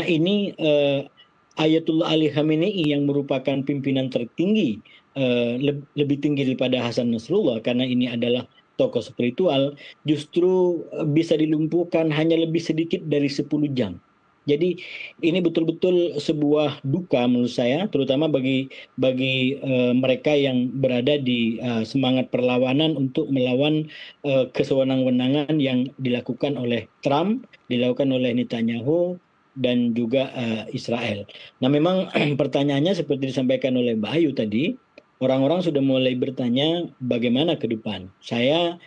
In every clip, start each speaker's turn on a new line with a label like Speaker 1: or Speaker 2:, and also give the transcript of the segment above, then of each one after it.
Speaker 1: ini Ayatullah Ali Khamenei yang merupakan pimpinan tertinggi, lebih tinggi daripada Hasan Nasrullah, karena ini adalah tokoh spiritual, justru bisa dilumpuhkan hanya lebih sedikit dari 10 jam. Jadi ini betul-betul sebuah duka menurut saya, terutama bagi mereka yang berada di semangat perlawanan untuk melawan kesewenang-wenangan yang dilakukan oleh Trump, dilakukan oleh Netanyahu, dan juga Israel. Nah, memang pertanyaannya seperti disampaikan oleh Mbak Ayu tadi, orang-orang sudah mulai bertanya bagaimana ke depan. Saya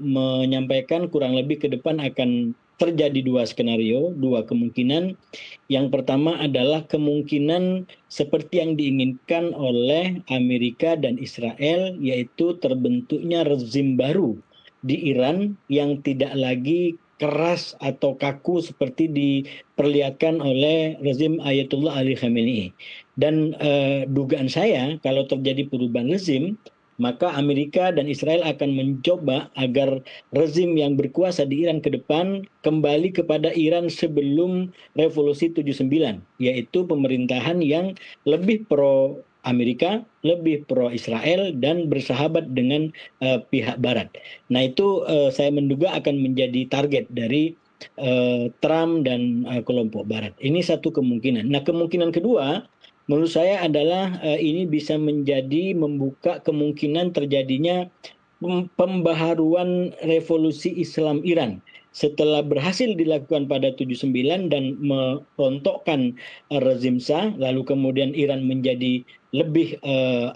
Speaker 1: menyampaikan kurang lebih ke depan akan terjadi dua skenario, dua kemungkinan. Yang pertama adalah kemungkinan seperti yang diinginkan oleh Amerika dan Israel, yaitu terbentuknya rezim baru di Iran yang tidak lagi keras atau kaku seperti diperlihatkan oleh rezim Ayatullah Ali Khamenei. Dan dugaan saya kalau terjadi perubahan rezim, maka Amerika dan Israel akan mencoba agar rezim yang berkuasa di Iran ke depan kembali kepada Iran sebelum revolusi 79, yaitu pemerintahan yang lebih pro Amerika, lebih pro Israel, dan bersahabat dengan pihak Barat. Nah, itu saya menduga akan menjadi target dari Trump dan kelompok Barat. Ini satu kemungkinan. Nah, kemungkinan kedua menurut saya adalah ini bisa menjadi membuka kemungkinan terjadinya pembaharuan revolusi Islam Iran setelah berhasil dilakukan pada 79 dan merontokkan rezim Shah, lalu kemudian Iran menjadi lebih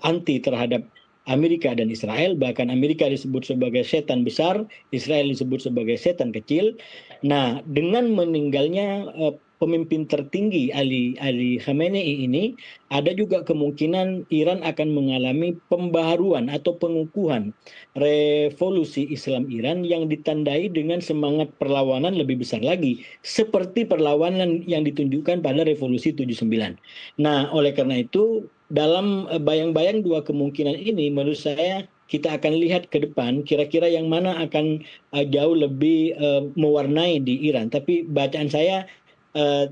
Speaker 1: anti terhadap Amerika dan Israel, bahkan Amerika disebut sebagai setan besar, Israel disebut sebagai setan kecil. Nah, dengan meninggalnya pemimpin tertinggi Ali Khamenei ini, ada juga kemungkinan Iran akan mengalami pembaharuan atau pengukuhan revolusi Islam Iran yang ditandai dengan semangat perlawanan lebih besar lagi, seperti perlawanan yang ditunjukkan pada revolusi 79. Nah, oleh karena itu, dalam bayang-bayang dua kemungkinan ini, menurut saya kita akan lihat ke depan kira-kira yang mana akan jauh lebih mewarnai di Iran. Tapi bacaan saya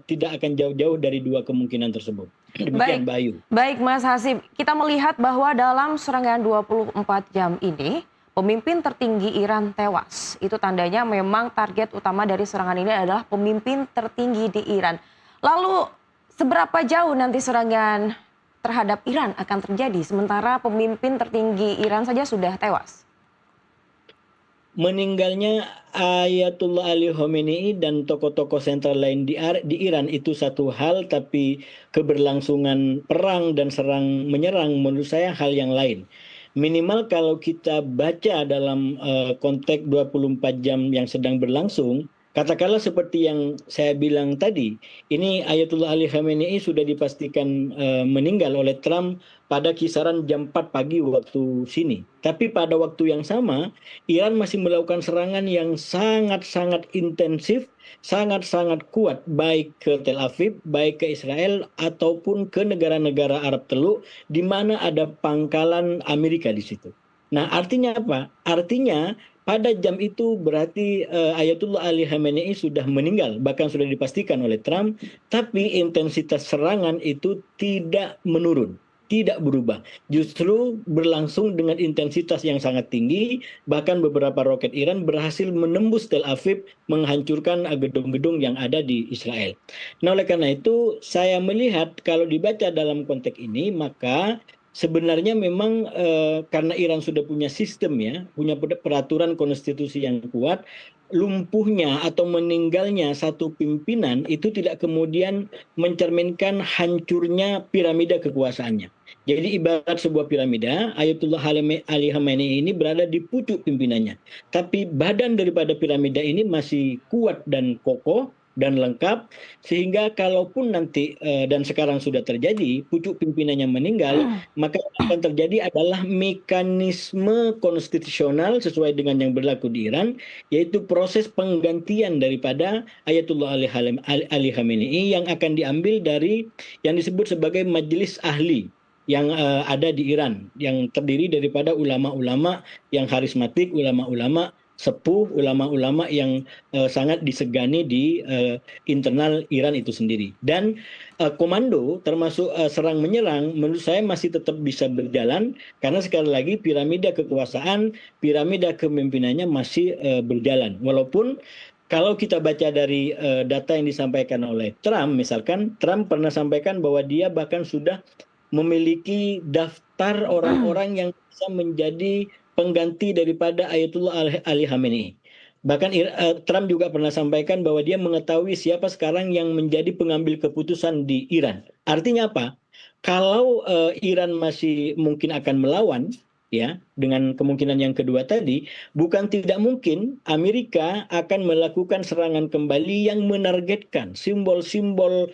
Speaker 1: tidak akan jauh-jauh dari dua kemungkinan tersebut.
Speaker 2: Baik,
Speaker 1: Demikian, Mbak Ayu.
Speaker 2: baik Mas Hasib. Kita melihat bahwa dalam serangan 24 jam ini, pemimpin tertinggi Iran tewas. Itu tandanya memang target utama dari serangan ini adalah pemimpin tertinggi di Iran. Lalu, seberapa jauh nanti serangan terhadap Iran akan terjadi, sementara pemimpin tertinggi Iran saja sudah tewas?
Speaker 1: Meninggalnya Ayatullah Ali Khamenei dan tokoh-tokoh sentral lain di Iran itu satu hal, tapi keberlangsungan perang dan serang menyerang menurut saya hal yang lain. Minimal kalau kita baca dalam konteks 24 jam yang sedang berlangsung, katakanlah seperti yang saya bilang tadi, ini Ayatullah Ali Khamenei sudah dipastikan meninggal oleh Trump pada kisaran jam 4 pagi waktu sini. Tapi pada waktu yang sama, Iran masih melakukan serangan yang sangat-sangat intensif, sangat-sangat kuat, baik ke Tel Aviv, baik ke Israel, ataupun ke negara-negara Arab Teluk, di mana ada pangkalan Amerika di situ. Nah, artinya apa? Artinya pada jam itu berarti Ayatullah Ali Khamenei sudah meninggal, bahkan sudah dipastikan oleh Trump, tapi intensitas serangan itu tidak menurun, tidak berubah. Justru berlangsung dengan intensitas yang sangat tinggi, bahkan beberapa roket Iran berhasil menembus Tel Aviv, menghancurkan gedung-gedung yang ada di Israel. Nah, oleh karena itu, saya melihat kalau dibaca dalam konteks ini, maka sebenarnya memang karena Iran sudah punya sistem ya, punya peraturan konstitusi yang kuat, lumpuhnya atau meninggalnya satu pimpinan itu tidak kemudian mencerminkan hancurnya piramida kekuasaannya. Jadi ibarat sebuah piramida, Ayatullah Ali Khamenei ini berada di pucuk pimpinannya. Tapi badan daripada piramida ini masih kuat dan kokoh dan lengkap, sehingga kalaupun nanti dan sekarang sudah terjadi pucuk pimpinannya meninggal, maka yang akan terjadi adalah mekanisme konstitusional sesuai dengan yang berlaku di Iran, yaitu proses penggantian daripada Ayatullah Ali Khamenei yang akan diambil dari yang disebut sebagai majelis ahli yang ada di Iran, yang terdiri daripada ulama-ulama yang karismatik, ulama-ulama sepuh, ulama-ulama yang sangat disegani di internal Iran itu sendiri. Dan komando termasuk serang menyerang menurut saya masih tetap bisa berjalan karena sekali lagi piramida kekuasaan, piramida kepemimpinannya masih berjalan. Walaupun kalau kita baca dari data yang disampaikan oleh Trump, misalkan Trump pernah sampaikan bahwa dia bahkan sudah memiliki daftar orang-orang yang bisa menjadi pengganti daripada Ayatullah Ali Khamenei. Bahkan Trump juga pernah sampaikan bahwa dia mengetahui siapa sekarang yang menjadi pengambil keputusan di Iran. Artinya apa? Kalau Iran masih mungkin akan melawan, ya, dengan kemungkinan yang kedua tadi, bukan tidak mungkin Amerika akan melakukan serangan kembali yang menargetkan simbol-simbol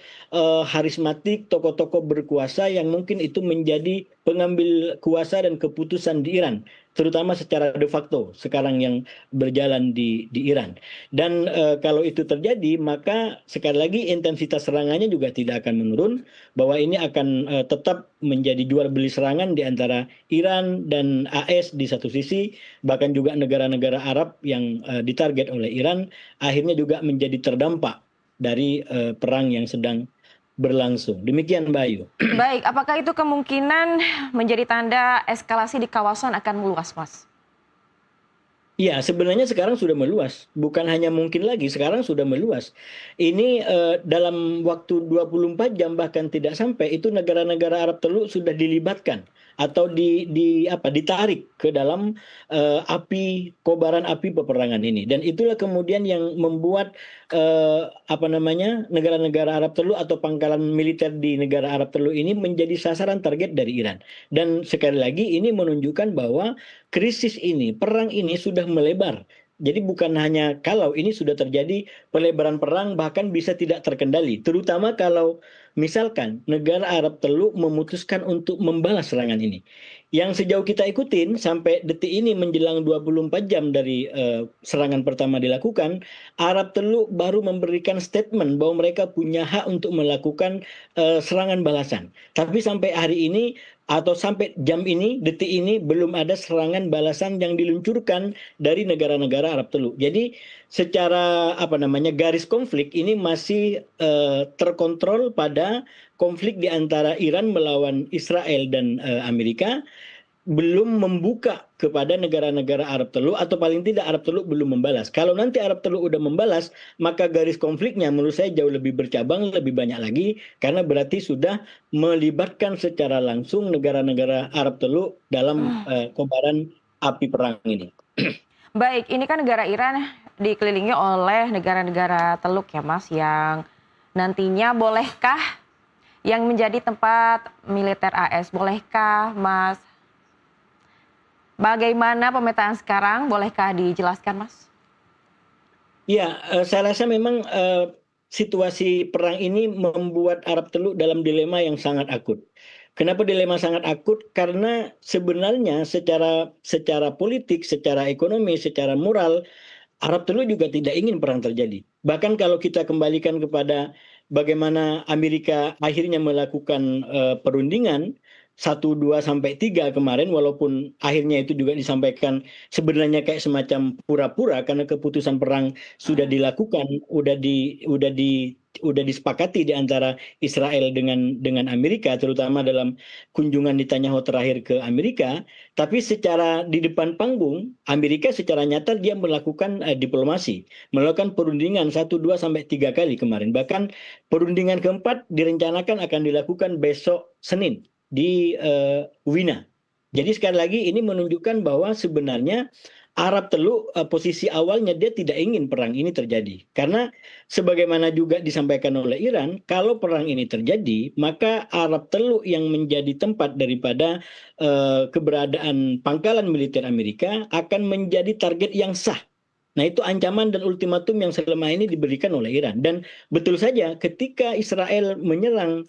Speaker 1: harismatik, tokoh-tokoh berkuasa yang mungkin itu menjadi pengambil kuasa dan keputusan di Iran, terutama secara de facto sekarang yang berjalan di Iran. Dan kalau itu terjadi, maka sekali lagi intensitas serangannya juga tidak akan menurun, bahwa ini akan tetap menjadi jual beli serangan di antara Iran dan AS di satu sisi, bahkan juga negara-negara Arab yang ditarget oleh Iran, akhirnya juga menjadi terdampak dari perang yang sedang berlangsung. Demikian Mbak Ayu.
Speaker 2: Baik, apakah itu kemungkinan menjadi tanda eskalasi di kawasan akan meluas, Mas?
Speaker 1: Iya, sebenarnya sekarang sudah meluas. Bukan hanya mungkin lagi, sekarang sudah meluas. Ini dalam waktu 24 jam bahkan tidak sampai, itu negara-negara Arab Teluk sudah dilibatkan atau ditarik ke dalam kobaran api peperangan ini. Dan itulah kemudian yang membuat negara-negara Arab Teluk atau pangkalan militer di negara Arab Teluk ini menjadi sasaran target dari Iran. Dan sekali lagi ini menunjukkan bahwa krisis ini, perang ini sudah melebar. Jadi bukan hanya kalau ini sudah terjadi pelebaran perang bahkan bisa tidak terkendali. Terutama kalau misalkan negara Arab Teluk memutuskan untuk membalas serangan ini. Yang sejauh kita ikutin sampai detik ini menjelang 24 jam dari serangan pertama dilakukan, Arab Teluk baru memberikan statement bahwa mereka punya hak untuk melakukan serangan balasan. Tapi sampai hari ini atau sampai jam ini, detik ini, belum ada serangan balasan yang diluncurkan dari negara-negara Arab Teluk. Jadi secara garis konflik ini masih terkontrol pada konflik di antara Iran melawan Israel dan Amerika, belum membuka kepada negara-negara Arab Teluk, atau paling tidak Arab Teluk belum membalas. Kalau nanti Arab Teluk udah membalas, maka garis konfliknya menurut saya jauh lebih bercabang, lebih banyak lagi, karena berarti sudah melibatkan secara langsung negara-negara Arab Teluk dalam kobaran api perang ini.
Speaker 2: Baik, ini kan negara Iran dikelilingi oleh negara-negara Teluk ya Mas, yang nantinya bolehkah yang menjadi tempat militer AS, bolehkah Mas? Bagaimana pemetaan sekarang? Bolehkah dijelaskan, Mas?
Speaker 1: Ya, saya rasa memang situasi perang ini membuat Arab Teluk dalam dilema yang sangat akut. Kenapa dilema sangat akut? Karena sebenarnya secara politik, secara ekonomi, secara moral, Arab Teluk juga tidak ingin perang terjadi. Bahkan kalau kita kembalikan kepada bagaimana Amerika akhirnya melakukan perundingan 1, 2, sampai 3 kemarin, walaupun akhirnya itu juga disampaikan sebenarnya kayak semacam pura-pura karena keputusan perang sudah dilakukan, udah disepakati di antara Israel dengan Amerika, terutama dalam kunjungan Netanyahu terakhir ke Amerika. Tapi secara di depan panggung, Amerika secara nyata dia melakukan diplomasi, melakukan perundingan 1, 2, sampai 3 kali kemarin. Bahkan perundingan keempat direncanakan akan dilakukan besok Senin di Wina. Jadi sekali lagi ini menunjukkan bahwa sebenarnya Arab Teluk posisi awalnya dia tidak ingin perang ini terjadi. Karena sebagaimana juga disampaikan oleh Iran, kalau perang ini terjadi, maka Arab Teluk yang menjadi tempat daripada keberadaan pangkalan militer Amerika akan menjadi target yang sah. Nah, itu ancaman dan ultimatum yang selama ini diberikan oleh Iran. Dan betul saja ketika Israel menyerang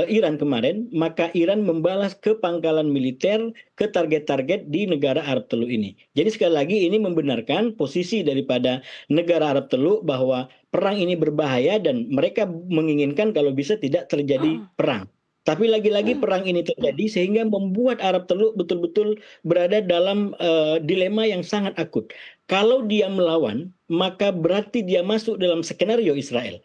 Speaker 1: Iran kemarin, maka Iran membalas ke pangkalan militer, ke target-target di negara Arab Teluk ini. Jadi sekali lagi ini membenarkan posisi daripada negara Arab Teluk bahwa perang ini berbahaya dan mereka menginginkan kalau bisa tidak terjadi perang. Tapi lagi-lagi perang ini terjadi sehingga membuat Arab Teluk betul-betul berada dalam dilema yang sangat akut. Kalau dia melawan, maka berarti dia masuk dalam skenario Israel.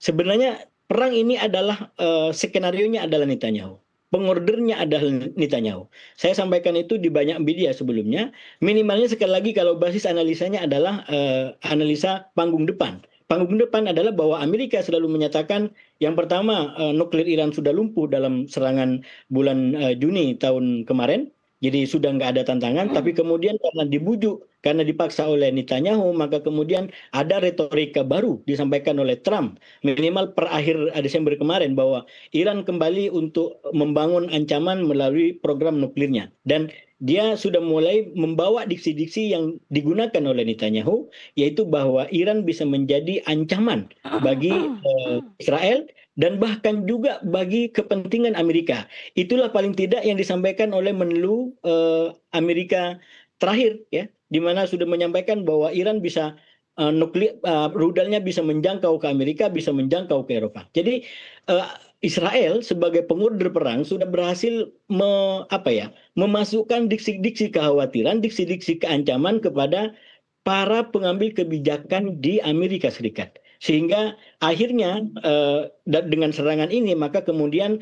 Speaker 1: Sebenarnya perang ini adalah skenarionya adalah Netanyahu. Pengordernya adalah Netanyahu. Saya sampaikan itu di banyak media sebelumnya. Minimalnya sekali lagi kalau basis analisanya adalah analisa panggung depan. Panggung depan adalah bahwa Amerika selalu menyatakan yang pertama nuklir Iran sudah lumpuh dalam serangan bulan Juni tahun kemarin. Jadi sudah nggak ada tantangan, tapi kemudian karena dibujuk, karena dipaksa oleh Netanyahu, maka kemudian ada retorika baru disampaikan oleh Trump, minimal per akhir Desember kemarin, bahwa Iran kembali untuk membangun ancaman melalui program nuklirnya. Dan dia sudah mulai membawa diksi-diksi yang digunakan oleh Netanyahu, yaitu bahwa Iran bisa menjadi ancaman bagi Israel dan bahkan juga bagi kepentingan Amerika. Itulah paling tidak yang disampaikan oleh Menlu Amerika terakhir, ya, di mana sudah menyampaikan bahwa Iran bisa rudalnya bisa menjangkau ke Amerika, bisa menjangkau ke Eropa. Jadi Israel sebagai pengorder perang sudah berhasil memasukkan diksi-diksi kekhawatiran, diksi-diksi keancaman kepada para pengambil kebijakan di Amerika Serikat. Sehingga akhirnya dengan serangan ini maka kemudian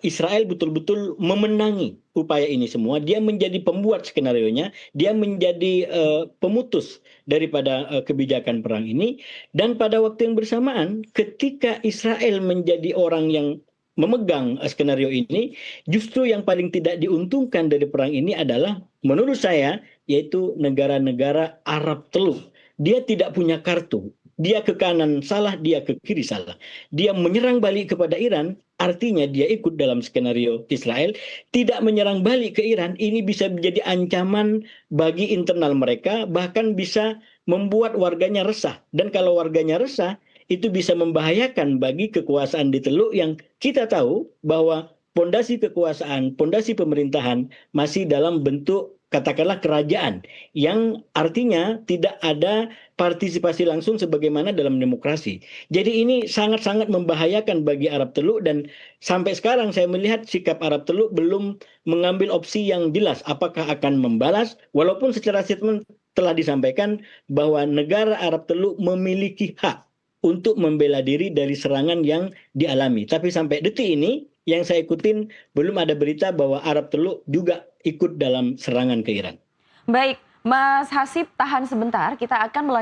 Speaker 1: Israel betul-betul memenangi upaya ini semua. Dia menjadi pembuat skenarionya, dia menjadi pemutus daripada kebijakan perang ini. Dan pada waktu yang bersamaan, ketika Israel menjadi orang yang memegang skenario ini, justru yang paling tidak diuntungkan dari perang ini adalah, menurut saya, yaitu negara-negara Arab Teluk. Dia tidak punya kartu. Dia ke kanan salah, dia ke kiri salah. Dia menyerang balik kepada Iran, artinya dia ikut dalam skenario Israel. Tidak menyerang balik ke Iran, ini bisa menjadi ancaman bagi internal mereka, bahkan bisa membuat warganya resah. Dan kalau warganya resah, itu bisa membahayakan bagi kekuasaan di Teluk yang kita tahu bahwa pondasi kekuasaan, pondasi pemerintahan masih dalam bentuk katakanlah kerajaan, yang artinya tidak ada partisipasi langsung sebagaimana dalam demokrasi. Jadi ini sangat-sangat membahayakan bagi Arab Teluk, dan sampai sekarang saya melihat sikap Arab Teluk belum mengambil opsi yang jelas apakah akan membalas, walaupun secara statement telah disampaikan bahwa negara Arab Teluk memiliki hak untuk membela diri dari serangan yang dialami. Tapi sampai detik ini yang saya ikutin belum ada berita bahwa Arab Teluk juga ikut dalam serangan ke Iran.
Speaker 2: Baik, Mas Hasib tahan sebentar, kita akan